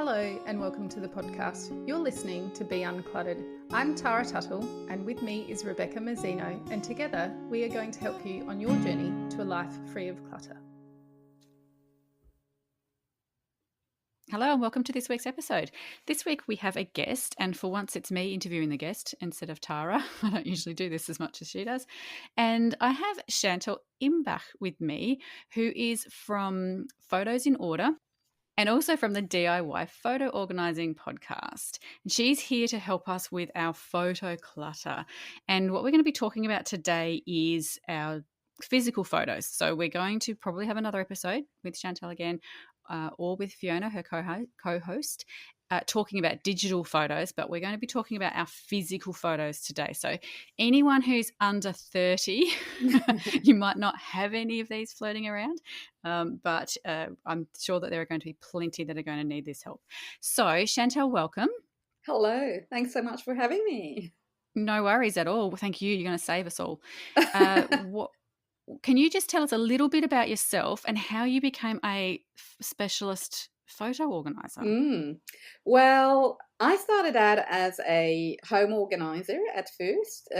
Hello and welcome to the podcast. You're listening to Be Uncluttered. I'm Tara Tuttle and with me is Rebecca Mazzino, and together we are going to help you on your journey to a life free of clutter. Hello and welcome to this week's episode. This week we have a guest, and for once it's me interviewing the guest instead of Tara. I don't usually do this as much as she does. And I have Chantal Imbach with me, who is from Photos in Order and also from the DIY Photo Organising podcast. And she's here to help us with our photo clutter. And what we're going to be talking about today is our physical photos. So we're going to probably have another episode with Chantal again, or with Fiona, her co-host, talking about digital photos, but we're going to be talking about our physical photos today. So anyone who's under 30, you might not have any of these floating around, but I'm sure that there are going to be plenty that are going to need this help. So Chantal, welcome. Hello. Thanks so much for having me. No worries at all. Thank you. You're going to save us all. Can you just tell us a little bit about yourself and how you became a specialist photo organiser? Well, I started out as a home organiser at first,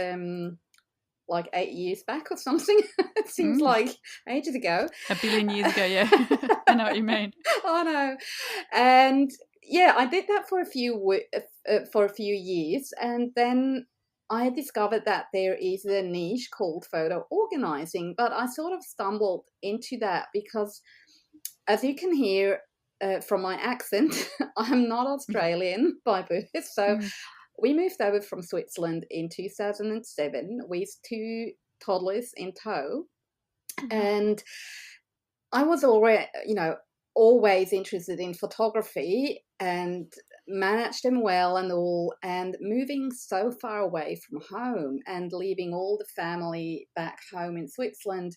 like 8 years back or something. It seems like ages ago. A billion years ago, yeah. I know what you mean. I know. And yeah, I did that for a few years, and then I discovered that there is a niche called photo organising, but I sort of stumbled into that because, as you can hear from my accent, I'm not Australian by birth. So we moved over from Switzerland in 2007 with 2 toddlers in tow. And I was always interested in photography and managed them well and all, and moving so far away from home and leaving all the family back home in Switzerland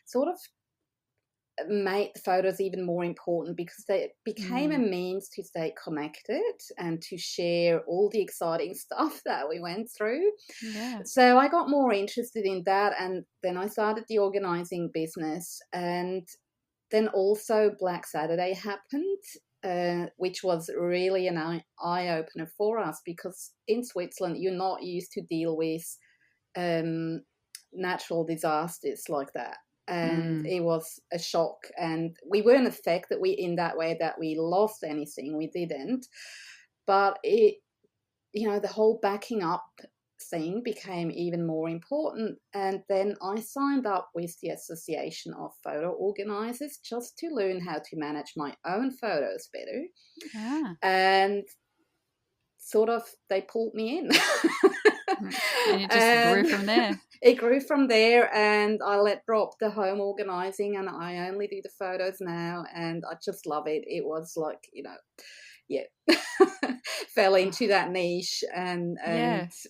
sort of made the photos even more important because they became a means to stay connected and to share all the exciting stuff that we went through. Yeah. So I got more interested in that, and then I started the organising business, and then also Black Saturday happened, which was really an eye-opener for us because in Switzerland you're not used to deal with natural disasters like that. And it was a shock, and we weren't affected in that way that we lost anything. We didn't. But the whole backing up thing became even more important, and then I signed up with the Association of Photo Organisers just to learn how to manage my own photos better. And sort of they pulled me in. And it just grew from there. It grew from there, and I let drop the home organising, and I only do the photos now, and I just love it. It was like, fell into that niche, and it's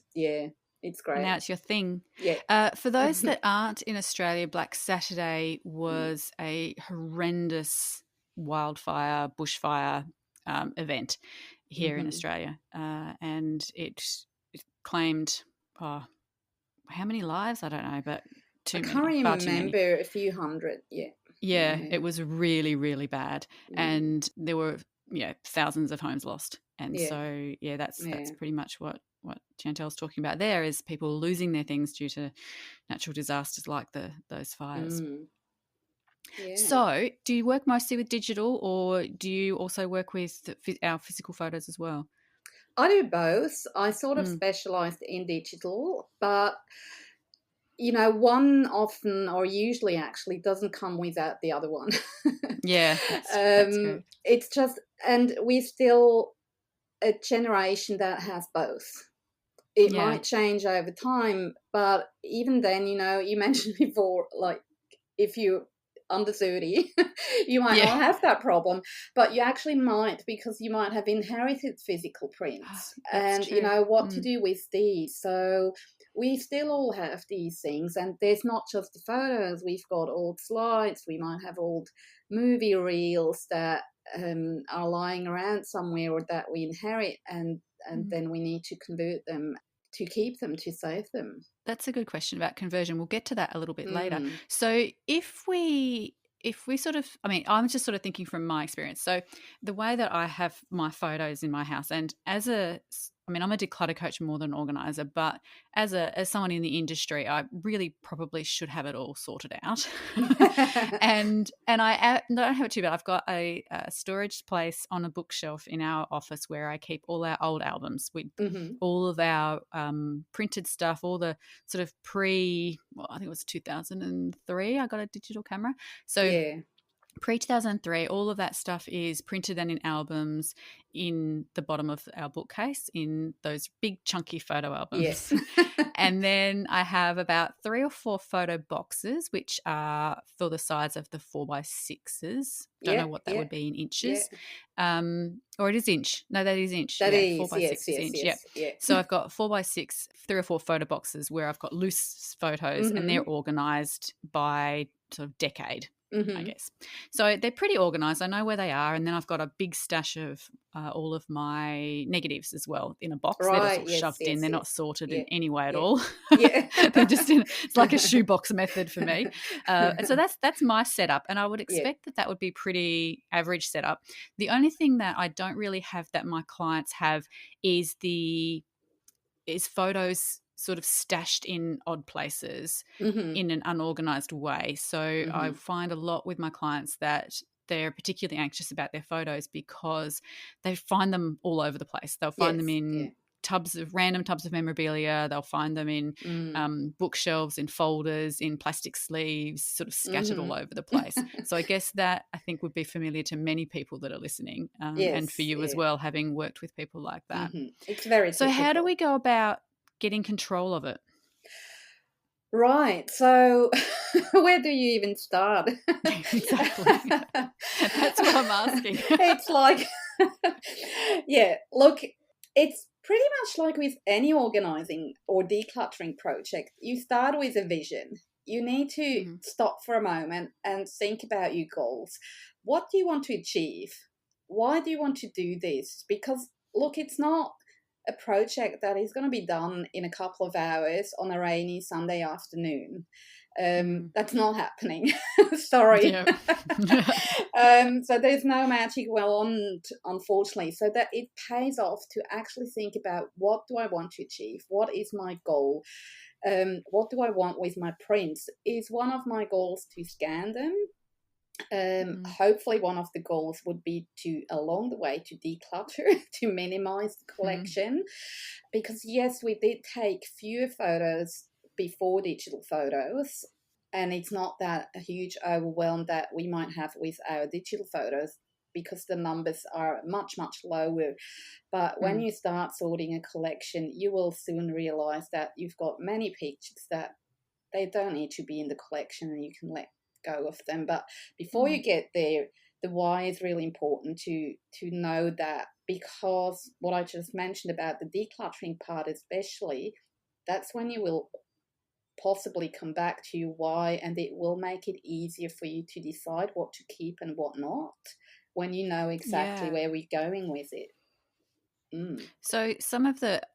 great. And now it's your thing. Yeah. For those that aren't in Australia, Black Saturday was a horrendous wildfire, bushfire event here in Australia, and it claimed, how many lives? I don't know, but too many. I can't remember, a few hundred, Yeah, it was really, really bad, and there were thousands of homes lost, and so that's pretty much what Chantal's talking about there, is people losing their things due to natural disasters like those fires. Yeah. So do you work mostly with digital, or do you also work with our physical photos as well? I do both. I sort of specialised in digital, but one often or usually actually doesn't come without the other one. Yeah, that's good. It's just, and we're still a generation that has both. It might change over time, but even then, you mentioned before, like if you under 30, you might not have that problem, but you actually might, because you might have inherited physical prints and true. What to do with these. So we still all have these things, and there's not just the photos. We've got old slides, we might have old movie reels that are lying around somewhere or that we inherit, and then we need to convert them to keep them, to save them. That's a good question about conversion. We'll get to that a little bit later. So if we if we sort of, I mean, I'm just sort of thinking from my experience. So the way that I have my photos in my house, and I'm a declutter coach more than organizer, but as someone in the industry, I really probably should have it all sorted out. and I don't have it too bad. I've got a storage place on a bookshelf in our office where I keep all our old albums with all of our printed stuff, all the sort of I think it was 2003, I got a digital camera. So pre-2003, all of that stuff is printed and in albums in the bottom of our bookcase in those big chunky photo albums. Yes. And then I have about 3 or 4 photo boxes, which are for the size of the 4x6s. Don't know what that would be in inches. Or it is inch. No, that is inch. That is 4x6 is inch. Yeah. So I've got 4x6, 3 or 4 photo boxes where I've got loose photos and they're organised by sort of decade. I guess. So they're pretty organised. I know where they are. And then I've got a big stash of all of my negatives as well in a box. They're just all shoved in. They're not sorted in any way at all. They're just it's like a shoebox method for me. And so that's my setup. And I would expect that would be pretty average setup. The only thing that I don't really have that my clients have is photos sort of stashed in odd places in an unorganized way. So I find a lot with my clients that they're particularly anxious about their photos because they find them all over the place. They'll find them in random tubs of memorabilia. They'll find them in bookshelves, in folders, in plastic sleeves, sort of scattered all over the place. So I guess that I think would be familiar to many people that are listening, and for you as well, having worked with people like that. It's very so difficult. How do we go about getting control of it? Right. So where do you even start? Exactly. That's what I'm asking. It's like, look, it's pretty much like with any organizing or decluttering project. You start with a vision. You need to stop for a moment and think about your goals. What do you want to achieve? Why do you want to do this? Because, look, it's not a project that is going to be done in a couple of hours on a rainy Sunday afternoon. That's not happening. Sorry. So there's no magic wand, unfortunately. So that it pays off to actually think about, what do I want to achieve? What is my goal? What do I want with my prints? Is one of my goals to scan them? Hopefully one of the goals would be to, along the way, to declutter, to minimize the collection, because yes, we did take fewer photos before digital photos, and it's not that a huge overwhelm that we might have with our digital photos because the numbers are much, much lower. But when you start sorting a collection, you will soon realize that you've got many pictures that they don't need to be in the collection and you can let go of them. But before you get there, the why is really important to know that, because what I just mentioned about the decluttering part especially, that's when you will possibly come back to your why, and it will make it easier for you to decide what to keep and what not when you know exactly where we're going with it. So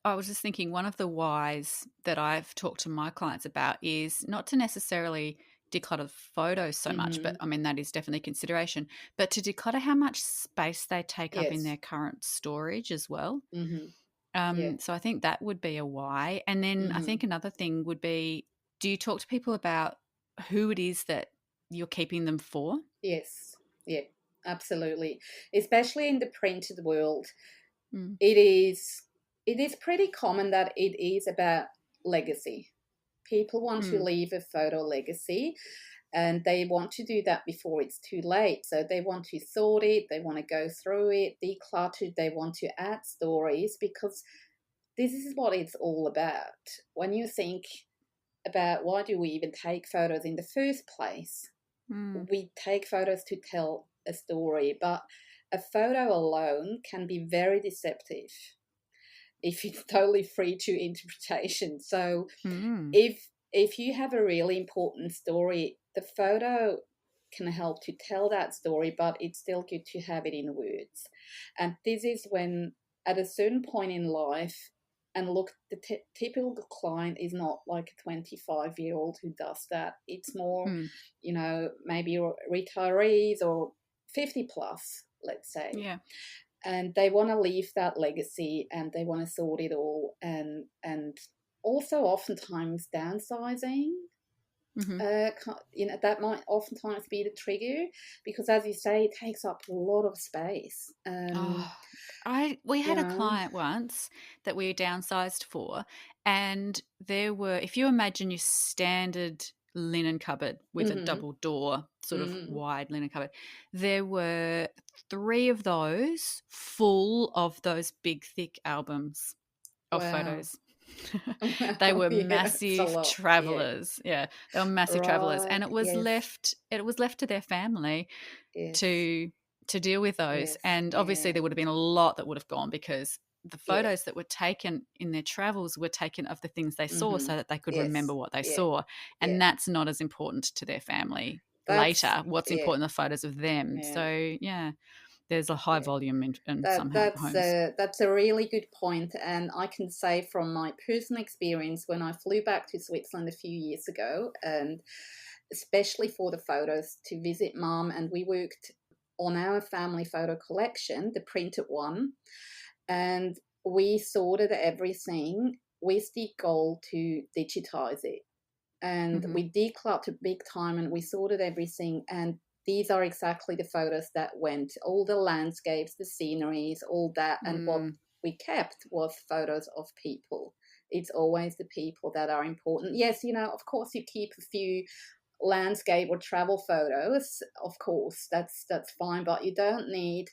I was just thinking, one of the whys that I've talked to my clients about is not to necessarily declutter photos so much, but I mean, that is definitely consideration, but to declutter how much space they take up in their current storage as well. So I think that would be a why. And then I think another thing would be, do you talk to people about who it is that you're keeping them for? Yes. Yeah, absolutely. Especially in the printed world, it is pretty common that it is about legacy. People want to leave a photo legacy, and they want to do that before it's too late. So they want to sort it, they want to go through it, declutter, they want to add stories, because this is what it's all about. When you think about why do we even take photos in the first place, we take photos to tell a story, but a photo alone can be very deceptive if it's totally free to interpretation. So if you have a really important story, the photo can help to tell that story, but it's still good to have it in words. And this is when, at a certain point in life, And look, the typical client is not like a 25-year-old who does that. It's more, maybe retirees or 50 plus, let's say. Yeah. And they want to leave that legacy, and they want to sort it all, and also oftentimes downsizing. That might oftentimes be the trigger, because as you say, it takes up a lot of space. We had a client once that we downsized for, and there were, if you imagine your standard linen cupboard with a double door, sort of wide linen cupboard, there were 3 of those full of those big thick albums of photos. They were massive travelers. Yeah, they were massive travelers, and it was left to their family to deal with those. And obviously there would have been a lot that would have gone, because the photos that were taken in their travels were taken of the things they saw, so that they could remember what they saw, and that's not as important to their family later. What's important are the photos of them. So there's a high volume in some homes. That's a really good point. And I can say from my personal experience, when I flew back to Switzerland a few years ago, and especially for the photos, to visit Mum, and we worked on our family photo collection, the printed one, and we sorted everything with the goal to digitize it. And we decluttered big time, and we sorted everything, and these are exactly the photos that went, all the landscapes, the sceneries, all that. And what we kept was photos of people. It's always the people that are important. Yes, of course you keep a few landscape or travel photos, of course, that's fine, but you don't need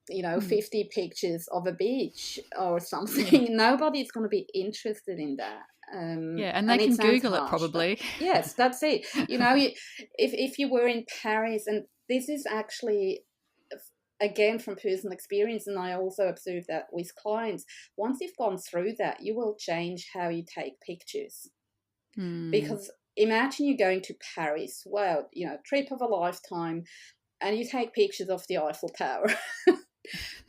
50 pictures of a beach or something. Nobody's going to be interested in that. And they can Google it probably. Yes, that's it. If you were in Paris, and this is actually, again, from personal experience, and I also observe that with clients, once you've gone through that, you will change how you take pictures. Because imagine you going to Paris, trip of a lifetime, and you take pictures of the Eiffel Tower.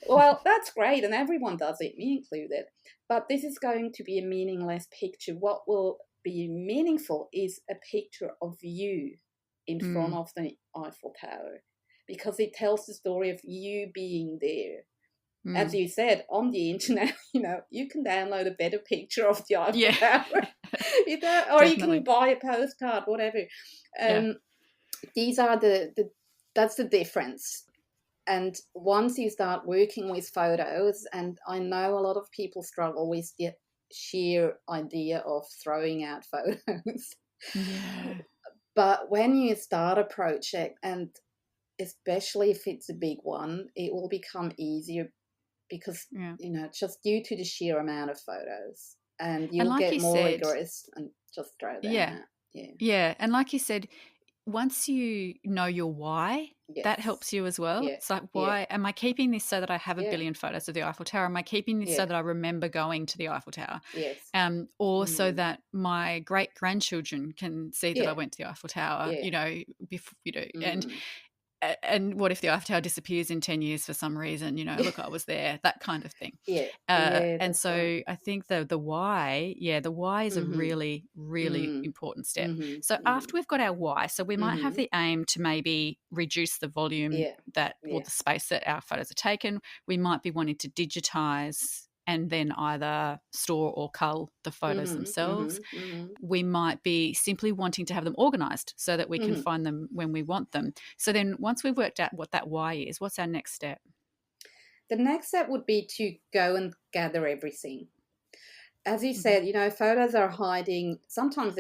Well, that's great, and everyone does it, me included. But this is going to be a meaningless picture. What will be meaningful is a picture of you in front of the Eiffel Tower, because it tells the story of you being there. As you said, on the internet, you can download a better picture of the Eiffel Tower, or you can buy a postcard, whatever. These are that's the difference. And once you start working with photos, and I know a lot of people struggle with the sheer idea of throwing out photos. But when you start a project, and especially if it's a big one, it will become easier, because, just due to the sheer amount of photos, and you'll get more rigorous and just throw them out. Yeah. And like you said, once you know your why, that helps you as well. It's like, why am I keeping this so that I have a billion photos of the Eiffel Tower? Am I keeping this so that I remember going to the Eiffel Tower? Yes. Or so that my great grandchildren can see that I went to the Eiffel Tower, and what if the Eiffel Tower disappears in 10 years for some reason, look, I was there, that kind of thing. And so right. I think the why is a really, really important step. So after we've got our why, so we might have the aim to maybe reduce the volume or the space that our photos are taken. We might be wanting to digitize and then either store or cull the photos themselves. We might be simply wanting to have them organised so that we can find them when we want them. So then once we've worked out what that why is, what's our next step? The next step would be to go and gather everything. As you said, photos are hiding sometimes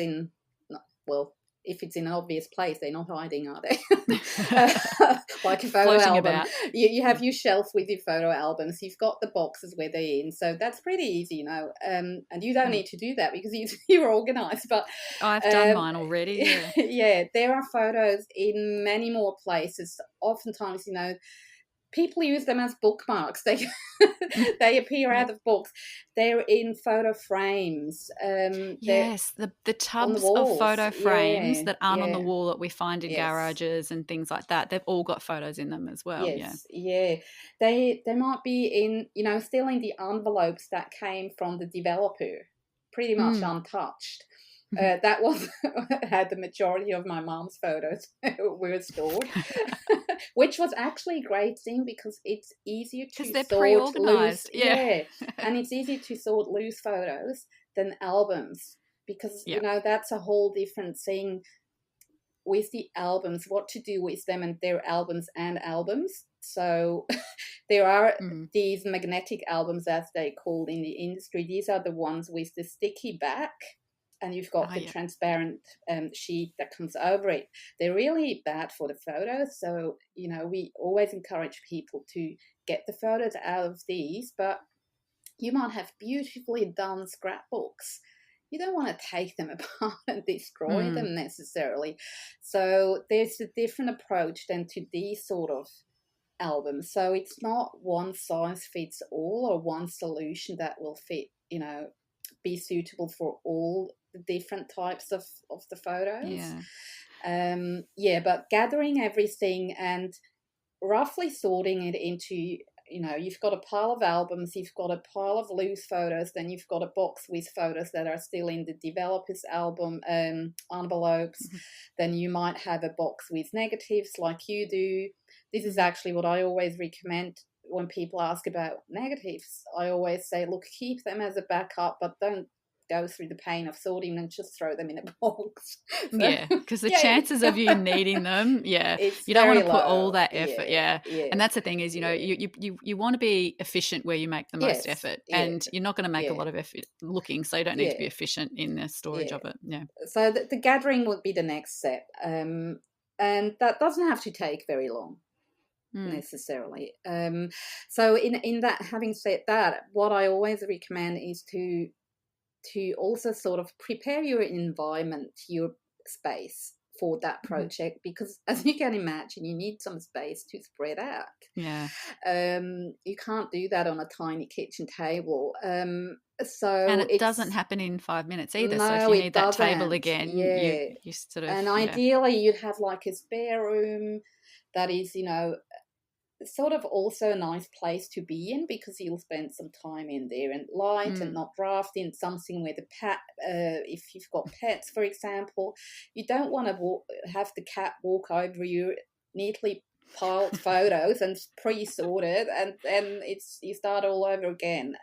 if it's in an obvious place, they're not hiding, are they? Like a photo album. About. You have your shelf with your photo albums. You've got the boxes where they're in. So that's pretty easy, and you don't need to do that because you're organised. But I've done mine already. Yeah, there are photos in many more places. Oftentimes, people use them as bookmarks. They appear out of books. They're in photo frames. Yes, the on the tubs of walls. photo frames that aren't on the Yeah. wall that we find in Yes. garages and things like that. They've all got photos in them as well. Yes, yeah. They might be in, still in the envelopes that came from the developer, pretty much untouched. That was how the majority of my mom's photos were stored, which was actually a great thing because it's easier to because they're sort pre-organized. loose. Yeah, and it's easier to sort loose photos than albums because that's a whole different thing with the albums, what to do with them, and they're albums and albums. So there are these magnetic albums, as they called in the industry. These are the ones with the sticky back, and you've got the transparent sheet that comes over it. They're really bad for the photos. So, we always encourage people to get the photos out of these, but you might have beautifully done scrapbooks. You don't want to take them apart and destroy them necessarily. So there's a different approach than to these sort of albums. So it's not one size fits all or one solution that will fit, be suitable for all the different types of the photos. But gathering everything and roughly sorting it into, you've got a pile of albums, you've got a pile of loose photos, then you've got a box with photos that are still in the developer's album envelopes. Then you might have a box with negatives like you do. This is actually what I always recommend when people ask about negatives. I always say, look, keep them as a backup, but don't go through the pain of sorting and just throw them in a box. Because the chances of you needing them, you don't want to put all that effort. And that's the thing is, you want to be efficient where you make the most effort, and you're not going to make a lot of effort looking, so you don't need to be efficient in the storage of it. So the gathering would be the next step, and that doesn't have to take very long necessarily. So in that, having said that, what I always recommend is to also sort of prepare your environment, your space for that project, because as you can imagine, you need some space to spread out. You can't do that on a tiny kitchen table. And it doesn't happen in 5 minutes either. No, so if you need that table again, you sort of... And ideally you'd have like a spare room that is, sort of also a nice place to be in, because you'll spend some time in there, and light and not drafty, and something where the if you've got pets, for example, you don't want to have the cat walk over your neatly piled photos and pre-sorted, and then you start all over again.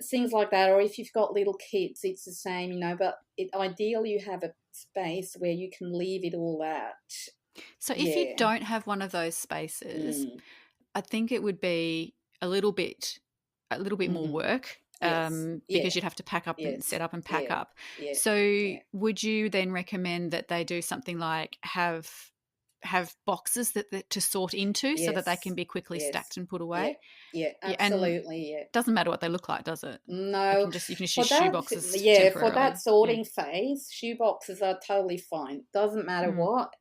Things like that. Or if you've got little kids, it's the same, but ideally you have a space where you can leave it all out. So if you don't have one of those spaces, I think it would be a little bit more work, because you'd have to pack up and set up and pack up. So would you then recommend that they do something like have boxes that to sort into, so that they can be quickly stacked and put away? Absolutely. And doesn't matter what they look like, does it? No, you can just use shoeboxes. For that sorting phase, shoeboxes are totally fine. Doesn't matter what.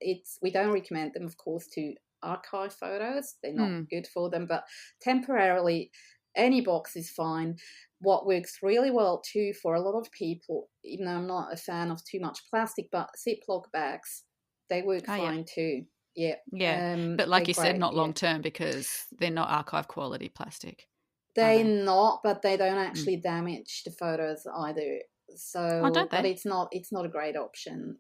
We don't recommend them, of course, to archive photos. They're not good for them, but temporarily any box is fine. What works really well too for a lot of people, even though I'm not a fan of too much plastic, but Ziploc bags, they work fine too. But like you said, not long term, because they're not archive quality plastic. They're not, but they don't actually damage the photos either. So, but it's not a great option.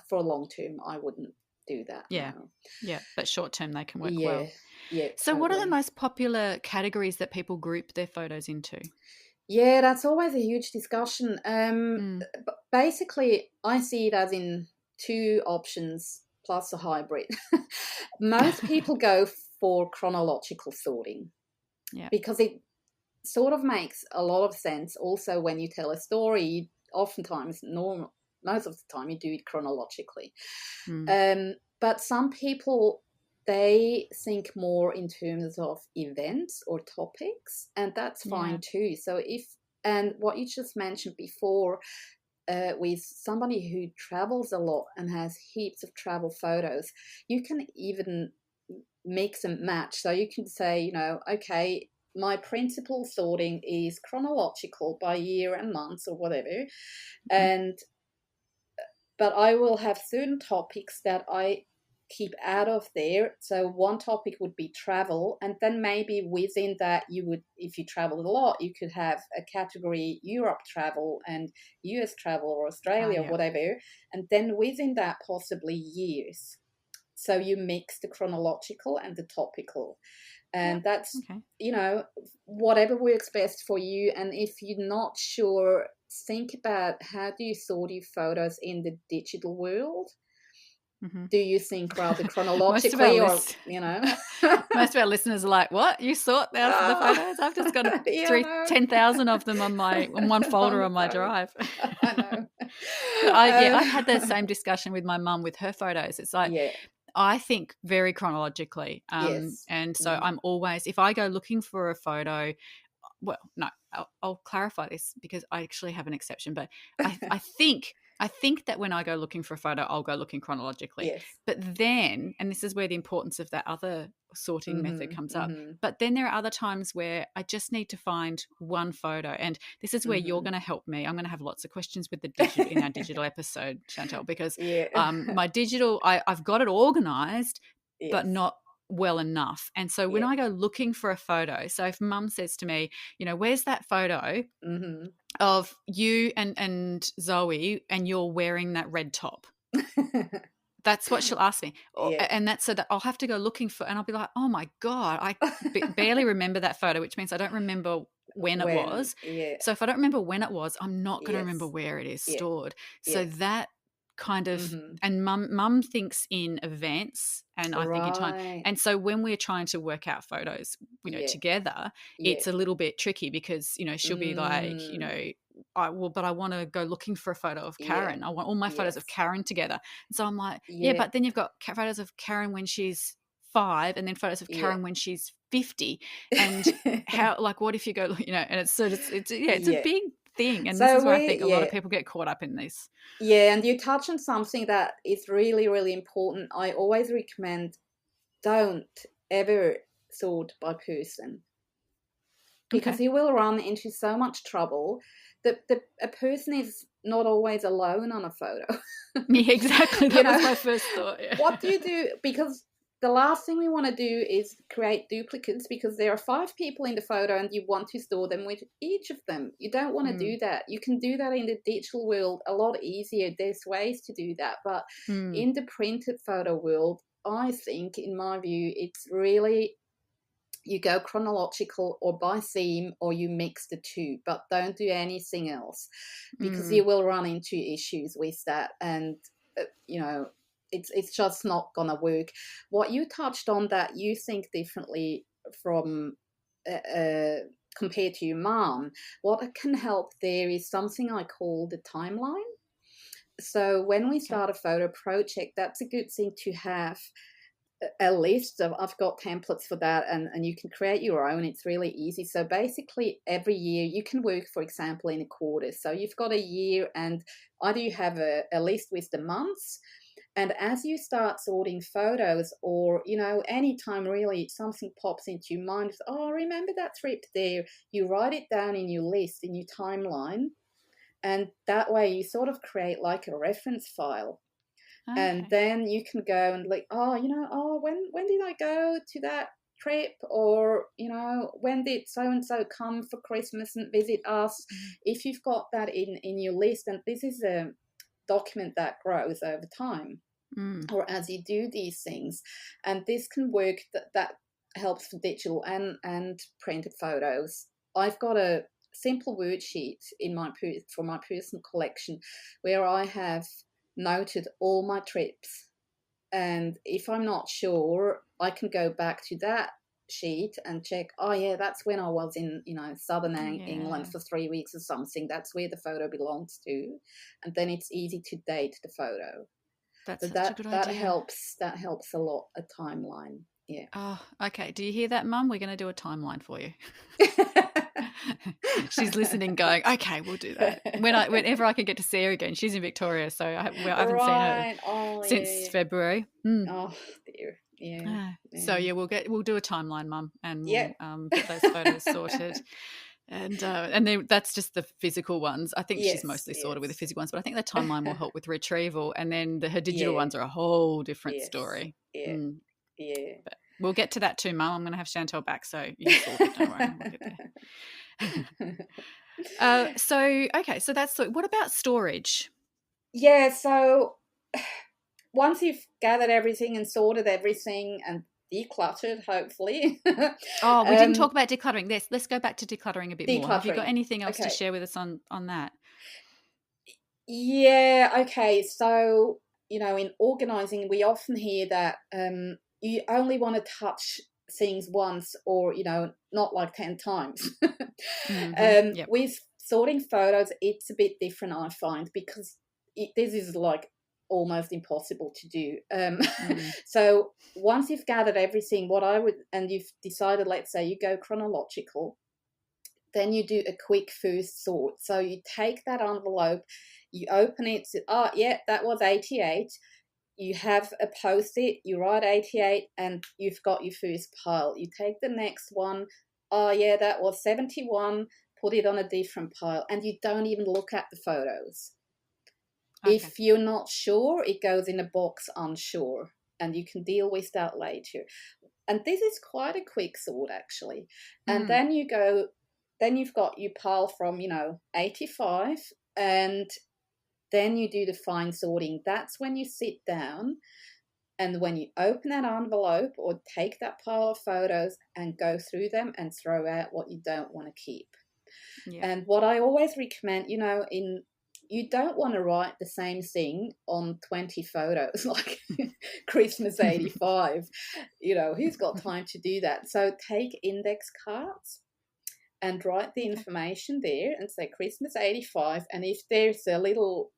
For long term, I wouldn't do that. But short term they can work well. So Totally. what are the most popular categories that people group their photos into? That's always a huge discussion. Basically, I see it as in two options plus a hybrid. Most people go for chronological sorting, because it sort of makes a lot of sense. Also, when you tell a story, oftentimes, most of the time, you do it chronologically. But some people, they think more in terms of events or topics, and that's fine too. So and what you just mentioned before, with somebody who travels a lot and has heaps of travel photos, you can even mix and match. So you can say, you know, okay, my principal sorting is chronological by year and months or whatever, and but I will have certain topics that I keep out of there. So one topic would be travel, and then maybe within that you would, if you travel a lot, you could have a category Europe travel and US travel or Australia or whatever, and then within that possibly years. So you mix the chronological and the topical. And that's, you know, whatever works best for you. And if you're not sure, think about how do you sort your photos in the digital world? Do you think rather chronologically or, you know? Most of our listeners are like, what? You sort the photos? I've just got 10,000 of them on one folder on my drive. I know. I've had the same discussion with my mum with her photos. It's like, I think very chronologically. And so I'm always, if I go looking for a photo, well, no, I'll clarify this because I actually have an exception, but I think that when I go looking for a photo, I'll go looking chronologically. Yes. But then, and this is where the importance of that other sorting method comes up, but then there are other times where I just need to find one photo. And this is where you're going to help me. I'm going to have lots of questions with the digital in our digital episode, Chantal, because my digital, I've got it organized, but not well enough. And so when I go looking for a photo, so if mum says to me, you know, where's that photo of you and Zoe and you're wearing that red top? That's what she'll ask me. And that's so that I'll have to go looking for, and I'll be like, oh my God, I barely remember that photo, which means I don't remember when it was. So if I don't remember when it was, I'm not going to remember where it is stored. So that kind of, and mum thinks in events and I think in time. And so when we're trying to work out photos, you know, together, it's a little bit tricky because, you know, she'll be like, you know, but I want to go looking for a photo of Karen. I want all my photos of Karen together. And so I'm like, but then you've got photos of Karen when she's 5 and then photos of Karen when she's 50. And how, like, what if you go, you know, and it's sort of, it's a big thing. And so this is where I think a lot of people get caught up in this. Yeah, and you touch on something that is really, really important. I always recommend don't ever sort by person because you will run into so much trouble. A person is not always alone on a photo. Yeah, exactly. That was my first thought. Yeah. What do you do? Because the last thing we want to do is create duplicates because there are 5 people in the photo and you want to store them with each of them. You don't want to do that. You can do that in the digital world a lot easier. There's ways to do that. But in the printed photo world, I think, in my view, it's really you go chronological or by theme or you mix the two, but don't do anything else because you will run into issues with that. And, you know, it's just not going to work. What you touched on that you think differently from compared to your mom, what can help there is something I call the timeline. So when we start a photo project, that's a good thing to have a list of, I've got templates for that, and you can create your own. It's really easy. So basically every year you can work, for example, in a quarter. So you've got a year and either you have a list with the months, and as you start sorting photos or, you know, anytime really something pops into your mind, oh, remember that trip there, you write it down in your list, in your timeline, and that way you sort of create like a reference file. Okay. And then you can go and like, oh, you know, when did I go to that trip? Or, you know, when did so-and-so come for Christmas and visit us? If you've got that in your list, and this is a document that grows over time or as you do these things. And this can work, that helps for digital and printed photos. I've got a simple worksheet for my personal collection where I have noted all my trips, and if I'm not sure, I can go back to that sheet and check, oh yeah, that's when I was in, you know, southern England for 3 weeks or something. That's where the photo belongs to, and then it's easy to date the photo. That's such a good idea. That helps a lot, a timeline. Yeah. Oh, okay. Do you hear that, Mum? We're going to do a timeline for you. She's listening going, okay, we'll do that. Whenever I can get to see her again. She's in Victoria, so I haven't seen her since February. Oh, dear. Yeah. So yeah, we'll do a timeline, Mum, and we'll Yeah. get those photos sorted. And then that's just the physical ones. I think she's mostly sorted with the physical ones, but I think the timeline will help with retrieval. And then her digital ones are a whole different story. Yeah. Yeah. But we'll get to that too, Mum. I'm going to have Chantel back, so you're sorted. Don't worry, we'll get there. So that's what about storage? Yeah. So once you've gathered everything and sorted everything and decluttered, hopefully. Oh, we didn't talk about decluttering. Let's go back to decluttering a bit more. Have you got Decluttering. anything else to share with us on that? Yeah, okay. So, in organising, we often hear that you only want to touch things once or, not like 10 times. Yep. With sorting photos, it's a bit different, I find, because this is like almost impossible to do. So once you've gathered everything, and you've decided, let's say you go chronological, then you do a quick first sort. So you take that envelope, you open it, that was 88. You have a post-it, you write 88, and you've got your first pile. You take the next one, that was 71, put it on a different pile, and you don't even look at the photos. Okay. If you're not sure, it goes in a box unsure, and you can deal with that later. And this is quite a quick sort, actually. And then you've got your pile from, 85, and then you do the fine sorting. That's when you sit down, and when you open that envelope or take that pile of photos and go through them and throw out what you don't want to keep. Yeah. And what I always recommend, you don't want to write the same thing on 20 photos, like Christmas 85. Who's got time to do that? So take index cards and write the information there and say Christmas 85. And if there's a little,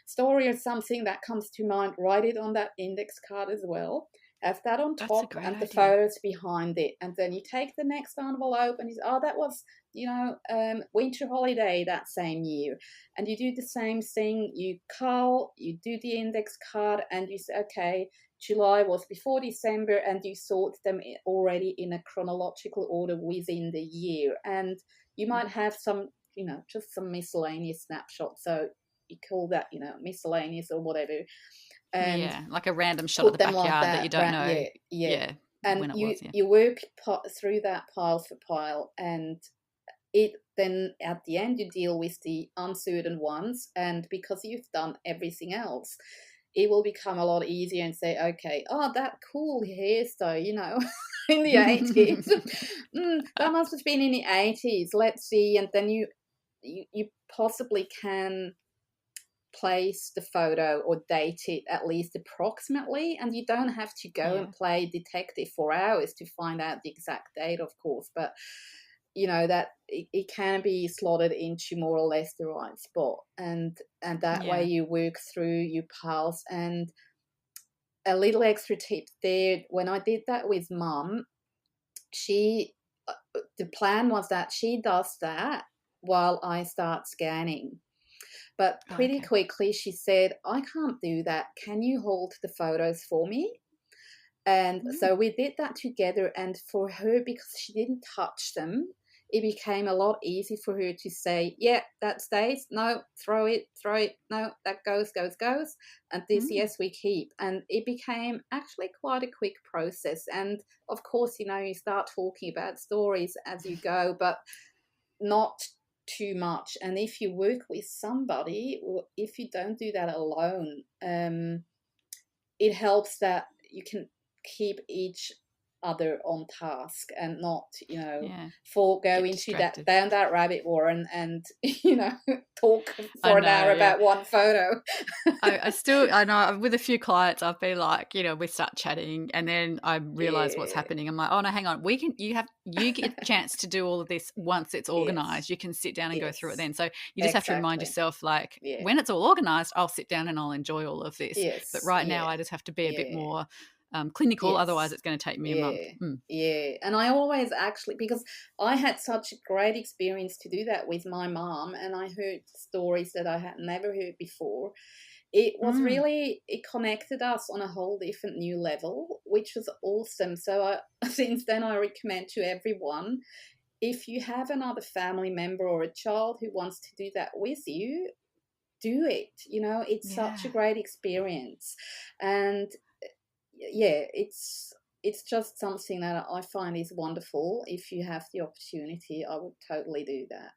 story or something that comes to mind, write it on that index card as well. Have that on top and the photos behind it. And then you take the next envelope and that was, winter holiday that same year. And you do the same thing. You do the index card and you say, okay, July was before December, and you sort them already in a chronological order within the year. And you might have some, just some miscellaneous snapshots. So you call that, miscellaneous or whatever. And like a random shot of the backyard like that you don't know. Yeah. And you work through that pile for pile, and then at the end you deal with the uncertain ones. And because you've done everything else, it will become a lot easier and say, okay, that cool hairstyle, in the 80s. That must have been in the 80s. Let's see. And then you possibly can place the photo or date it at least approximately, and you don't have to go and play detective for hours to find out the exact date, of course, but that it can be slotted into more or less the right spot, and that way you work through your piles. And a little extra tip there, when I did that with Mum, the plan was that she does that while I start scanning. But pretty quickly she said, I can't do that. Can you hold the photos for me? And so we did that together. And for her, because she didn't touch them, it became a lot easier for her to say, yeah, that stays. No, throw it. No, that goes. And this, yes, we keep. And it became actually quite a quick process. And of course, you start talking about stories as you go, but not too much. And if you work with somebody, or if you don't do that alone, it helps that you can keep each other on task and not go into down that rabbit warren and talk for an hour about one photo. I know with a few clients I've been like, we start chatting and then I realize what's happening. I'm like, oh no, hang on, you get a chance to do all of this once it's organized. You can sit down and go through it then. So you just have to remind yourself, like, when it's all organized, I'll sit down and I'll enjoy all of this. But right now I just have to be a bit more clinical, otherwise it's going to take me a month. And I always actually, because I had such a great experience to do that with my mom, and I heard stories that I had never heard before, it was Mm. really, it connected us on a whole different new level, which was awesome. So since then I recommend to everyone, if you have another family member or a child who wants to do that with you, do it. It's such a Yeah. great experience. And yeah, it's just something that I find is wonderful. If you have the opportunity, I would totally do that.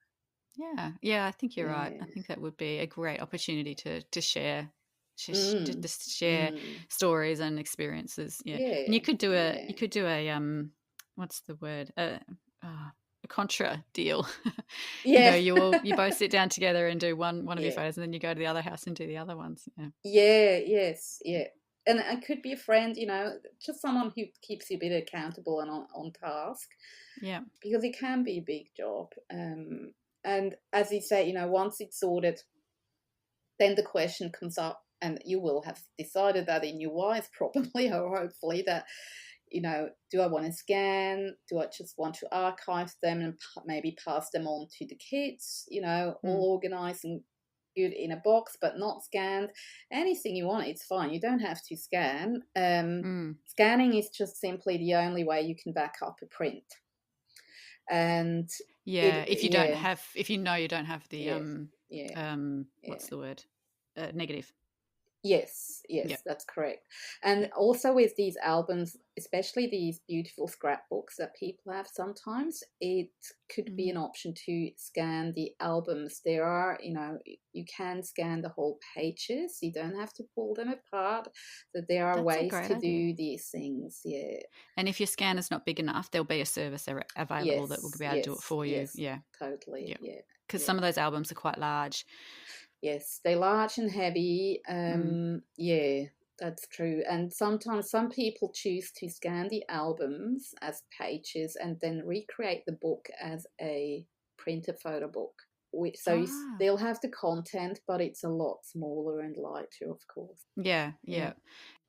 Yeah. Yeah, I think you're right. I Yeah. think that would be a great opportunity to share to Mm. just share Mm. stories and experiences. Yeah. And Yeah. you Yeah. could do a what's the word? A contra deal. Yeah. You both sit down together and do one of your Yeah. photos, and then you go to the other house and do the other ones. Yeah. Yeah. Yes. Yeah. And it could be a friend, just someone who keeps you a bit accountable and on task, Yeah. because it can be a big job. And as you say, once it's sorted, then the question comes up, and you will have decided that in your wise, probably, or hopefully, that, do I want to scan? Do I just want to archive them and maybe pass them on to the kids? Mm. All organized and good in a box, but not scanned. Anything you want, it's fine. You don't have to scan. Mm. Scanning is just simply the only way you can back up a print. And Yeah. yeah, If you know you don't have the yeah, yeah, what's yeah. the word? Negative. Yes, Yeah. yes, that's correct. And Yeah. also with these albums, especially these beautiful scrapbooks that people have sometimes, it could be an Mm. option to scan the albums. There are, you can scan the whole pages. You don't have to pull them apart. So there are That's a ways great to idea. do these things. Yeah. And if your scanner's not big enough, there'll be a service available that will Yes, be able to do it yes, for you. yes, Yeah. totally. Yeah. Yeah, Because yeah. some of those albums are quite large. Yes, they're large and heavy. Mm. Yeah, that's true. And sometimes some people choose to scan the albums as pages and then recreate the book as a printed photo book. So you Ah. still have the content, but it's a lot smaller and lighter, of course. Yeah. Yeah. Yeah.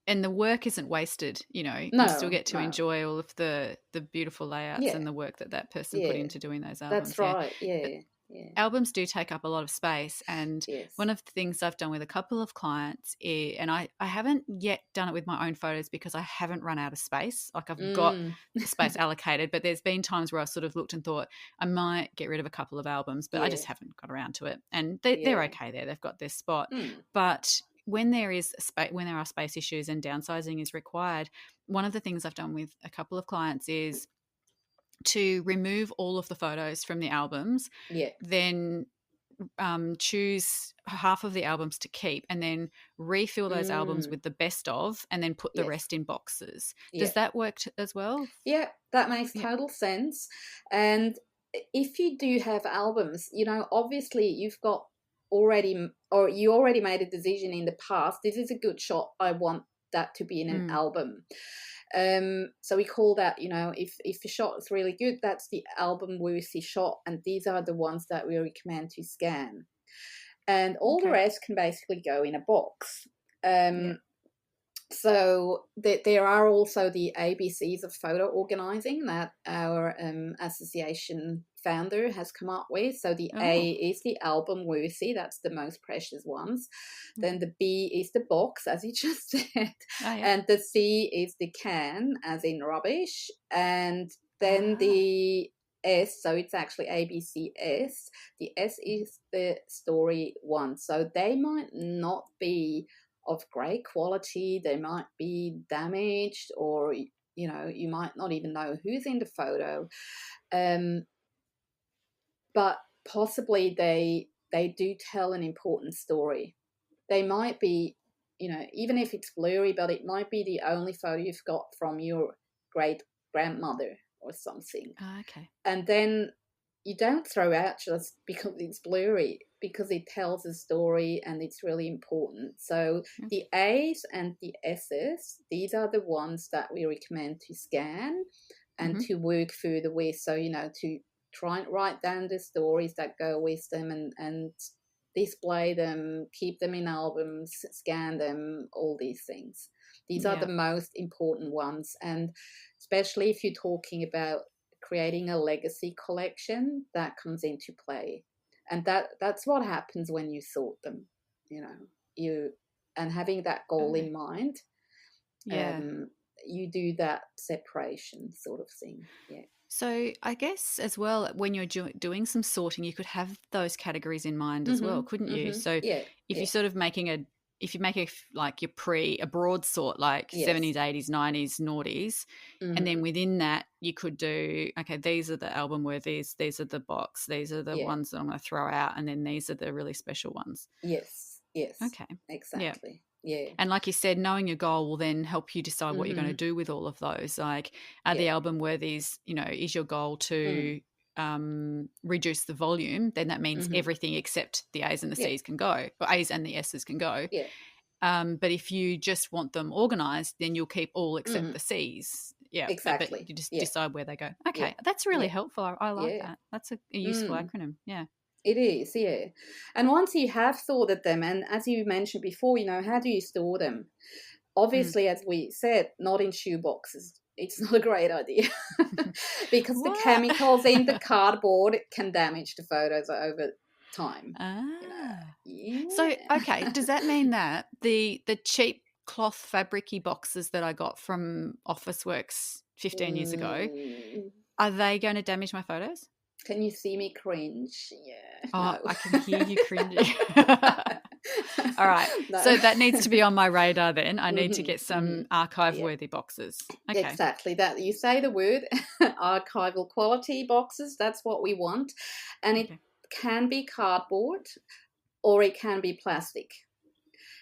And the work isn't wasted. You still No, get to no. enjoy all of the beautiful layouts Yeah, and the work that person put yeah. into doing those That's albums. Yeah. right. Yeah, yeah. Albums do take up a lot of space, and Yes. one of the things I've done with a couple of clients and I haven't yet done it with my own photos because I haven't run out of space. Like, I've got Mm. the space allocated, but there's been times where I've sort of looked and thought I might get rid of a couple of albums, but I Yeah, just haven't got around to it, and they're yeah. okay there, they've got their spot. Mm. But when there are space issues and downsizing is required, one of the things I've done with a couple of clients is to remove all of the photos from the albums, Yeah. then choose half of the albums to keep, and then refill those albums Mm. with the best of, and then put the Yes. rest in boxes. Yeah. Does that work as well? Yeah, that makes Yeah. total sense. And if you do have albums, obviously you've got already, or you already made a decision in the past. This is a good shot. I want that to be in an Mm. album. So we call that, if a shot is really good, that's the album worthy shot, and these are the ones that we recommend to scan. And all the Okay. rest can basically go in a box. Yeah. So there are also the ABCs of photo organizing that our association founder has come up with. So the A Oh. is the album worthy, that's the most precious ones. Then Okay. the B is the box, as you just said. Oh yeah. And the C is the can, as in rubbish. And then Ah. the S, so it's actually ABCS. The S is the story one. So they might not be of great quality, they might be damaged, or you might not even know who's in the photo, but possibly they do tell an important story. They might be, even if it's blurry, but it might be the only photo you've got from your great grandmother or something. Okay. And then you don't throw out just because it's blurry, because it tells a story and it's really important. So the A's and the S's, these are the ones that we recommend to scan and Mm-hmm. to work further with. So, to try and write down the stories that go with them, and display them, keep them in albums, scan them, all these things. These are the Yeah. most important ones. And especially if you're talking about creating a legacy collection, that comes into play. And that's what happens when you sort them. You and having that goal in mind, Yeah. you do that separation sort of thing. Yeah. So I guess as well, when you're doing some sorting, you could have those categories in mind as well, couldn't you? So Yeah. if Yeah. you're sort of if you make like a broad sort, like Yes. 70s, 80s, 90s, noughties, and then within that you could do, okay, these are the album worthies, these are the box, these are the ones that I'm going to throw out, and then these are the really special ones. Yes. Yes. Okay. Exactly. Yeah. And like you said, knowing your goal will then help you decide what you're going to do with all of those. Like, are the album worthies, is your goal to reduce the volume? Then that means everything except the A's and the C's can go, or A's and the S's can go. Yeah. But if you just want them organized, then you'll keep all except the C's. Yeah, exactly. But you just decide where they go. Okay, that's really helpful. I like that. That's a useful acronym. Yeah. It is, yeah. And once you have sorted them, and as you mentioned before, how do you store them? Obviously, as we said, not in shoe boxes. It's not a great idea because the chemicals in the cardboard can damage the photos over time. So, okay, does that mean that the cheap cloth fabric-y boxes that I got from Officeworks 15 years ago, are they going to damage my photos? Can you see me cringe? Yeah. Oh, No. I can hear you cringing. All right. No. So that needs to be on my radar then. I need to get some archive-worthy boxes. Okay. Exactly. That you say the word archival quality boxes. That's what we want. And it can be cardboard or it can be plastic.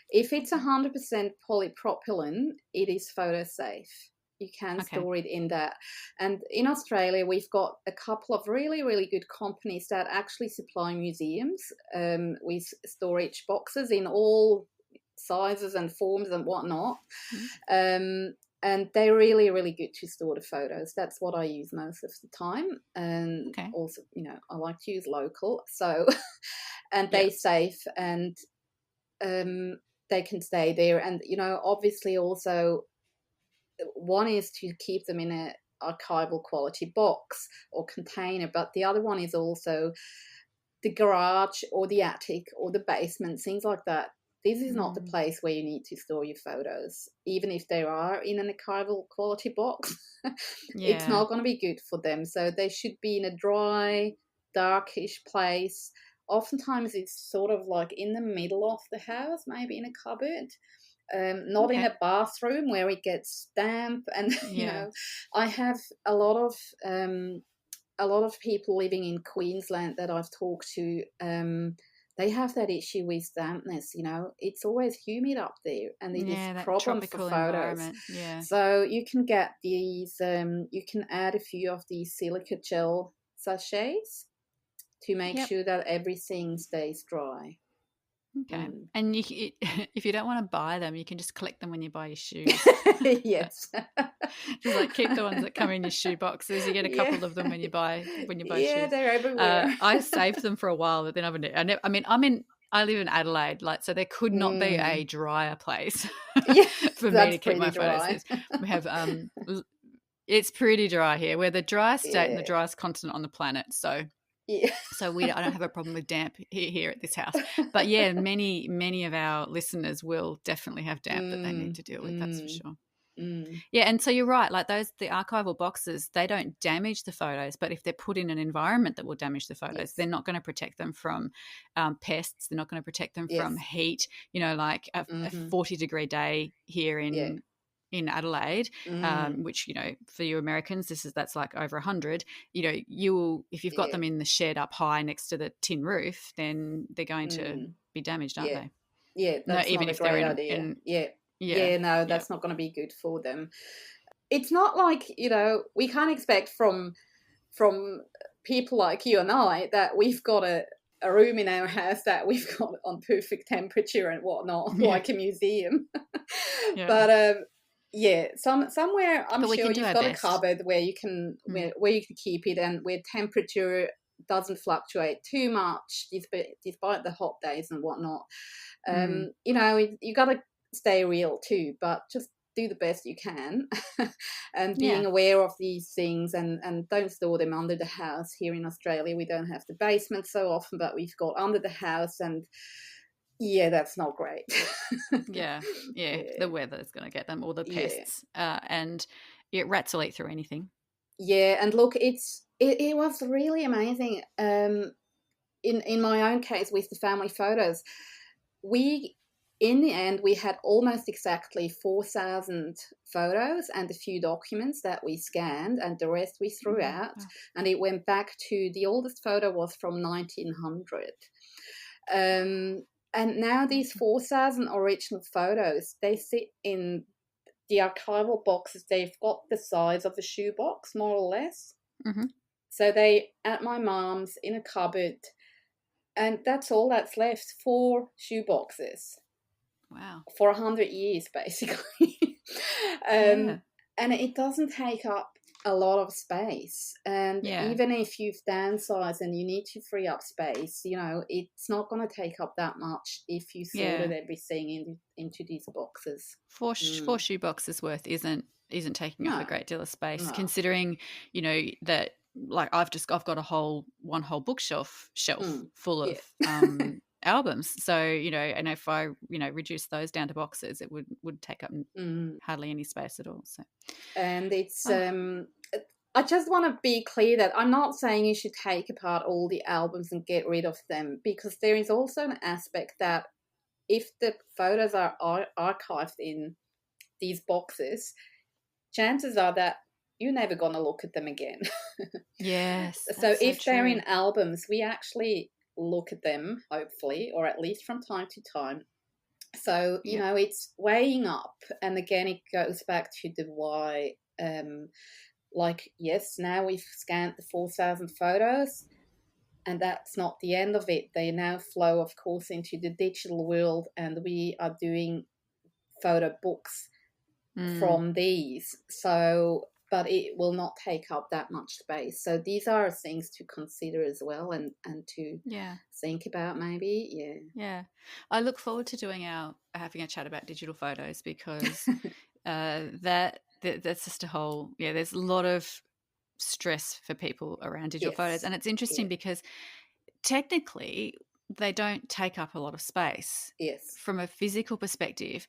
If it's 100% polypropylene, it is photo safe. You can store it in that. And in Australia, we've got a couple of really, really good companies that actually supply museums with storage boxes in all sizes and forms and whatnot. And they're really, really good to store the photos. That's what I use most of the time. And also, I like to use local. So, and they're safe and they can stay there. And, obviously also, one is to keep them in an archival quality box or container, but the other one is also the garage or the attic or the basement, things like that. This is not the place where you need to store your photos, even if they are in an archival quality box. It's not going to be good for them. So they should be in a dry, darkish place. Oftentimes it's sort of like in the middle of the house, maybe in a cupboard. Not in a bathroom where it gets damp, and I have a lot of people living in Queensland that I've talked to. They have that issue with dampness. It's always humid up there, and it is a problem for photos. Yeah. So you can get these. You can add a few of these silica gel sachets to make sure that everything stays dry. Okay. And if you don't want to buy them, you can just collect them when you buy your shoes. Yes. Just keep the ones that come in your shoe boxes. You get a couple of them when you buy shoes. Yeah, they're everywhere. I saved them for a while, but then I live in Adelaide, so there could not be a drier place for me to keep my photos. We have it's pretty dry here. We're the driest state and the driest continent on the planet, so. Yeah. So I don't have a problem with damp here at this house. But many of our listeners will definitely have damp that they need to deal with, that's for sure. Yeah, and so you're right, the archival boxes, they don't damage the photos, but if they're put in an environment that will damage the photos, they're not going to protect them from pests, they're not going to protect them from heat, a 40-degree day here in Adelaide, which, for you Americans, that's like over 100, if you've got them in the shed up high next to the tin roof, then they're going to be damaged, aren't they? Yeah, that's not a great idea. No, that's not going to be good for them. It's not like, we can't expect from people like you and I that we've got a room in our house that we've got on perfect temperature and whatnot, like a museum. But somewhere I'm sure you've got a cupboard where you can where you can keep it and where temperature doesn't fluctuate too much despite the hot days and whatnot. You got to stay real too, but just do the best you can and being aware of these things and don't store them under the house. Here in Australia, we don't have the basement so often, but we've got under the house, and Yeah, that's not great. Yeah. The weather's going to get them, or the Yeah. pests. And rats will eat through anything. Yeah, and look, it was really amazing. In my own case with the family photos, in the end we had almost exactly 4,000 photos and a few documents that we scanned, and the rest we threw out. Wow. And it went back to, the oldest photo was from 1900. And now these 4,000 original photos, they sit in the archival boxes. They've got the size of a shoebox, more or less. Mm-hmm. So they at my mum's in a cupboard, and that's all that's left. 4 shoeboxes. Wow. For 100 years, basically. And it doesn't take up a lot of space. And even if you've downsized and you need to free up space, it's not going to take up that much if you sorted everything into these boxes. 4 shoe boxes worth isn't taking up a great deal of space, No. considering, that, like, I've got one whole bookshelf full of albums. So, and if I, reduce those down to boxes, it would take up hardly any space at all. So, and it's I just want to be clear that I'm not saying you should take apart all the albums and get rid of them, because there is also an aspect that if the photos are archived in these boxes, chances are that you're never going to look at them again. Yes. So if they're in albums, we actually look at them, hopefully, or at least from time to time. So, it's weighing up. And again, it goes back to the why. Yes, now we've scanned the 4,000 photos, and that's not the end of it. They now flow, of course, into the digital world, and we are doing photo books from these. So, but it will not take up that much space. So these are things to consider as well, and to think about maybe. Yeah. I look forward to having a chat about digital photos, because that's just a whole, there's a lot of stress for people around digital photos. And it's interesting because technically they don't take up a lot of space from a physical perspective.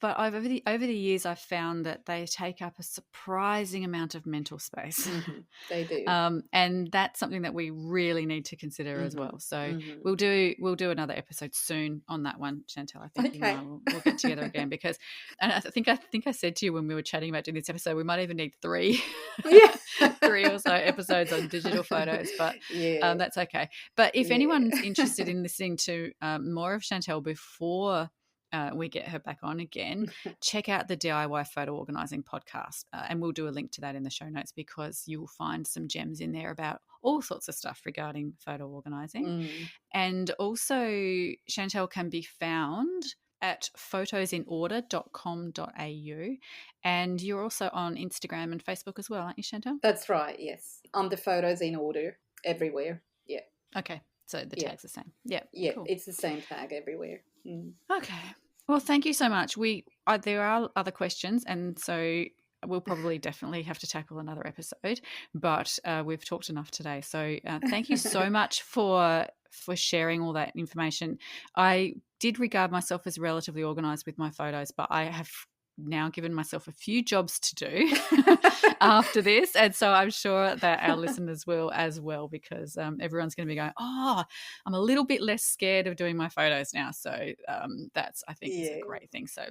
But over the years, I've found that they take up a surprising amount of mental space. Mm-hmm. They do, and that's something that we really need to consider as well. So we'll do another episode soon on that one, Chantal. I think you and I will get together again, because, and I think I said to you when we were chatting about doing this episode, we might even need 3 or so episodes on digital photos. But that's okay. But if anyone's interested in listening to more of Chantal before we get her back on again, check out the DIY Photo Organising podcast, and we'll do a link to that in the show notes, because you'll find some gems in there about all sorts of stuff regarding photo organising. And also, Chantal can be found at photosinorder.com.au, and you're also on Instagram and Facebook as well, aren't you, Chantal? That's right, yes. Under Photos in Order everywhere. Okay, so the tag's the same. Cool. It's the same tag everywhere. Okay. Well, thank you so much. There are other questions, and so we'll probably definitely have to tackle another episode, but we've talked enough today. So thank you so much for sharing all that information. I did regard myself as relatively organised with my photos, but I have now given myself a few jobs to do after this, and so I'm sure that our listeners will as well, because everyone's going to be going, I'm a little bit less scared of doing my photos now. So that's, I think, is a great thing. So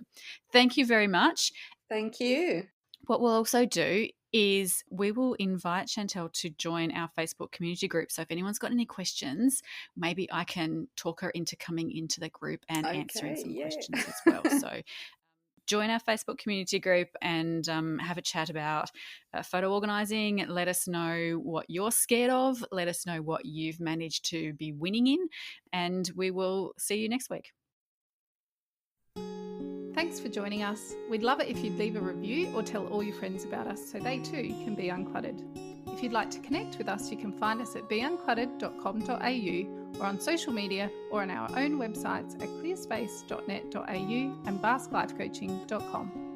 thank you very much. Thank you. What we'll also do is we will invite Chantal to join our Facebook community group. So if anyone's got any questions, maybe I can talk her into coming into the group and answering some questions as well. So join our Facebook community group and have a chat about photo organising. Let us know what you're scared of. Let us know what you've managed to be winning in, and we will see you next week. Thanks for joining us. We'd love it if you'd leave a review or tell all your friends about us so they too can be uncluttered. If you'd like to connect with us, you can find us at beuncluttered.com.au or on social media, or on our own websites at clearspace.net.au and basklifecoaching.com.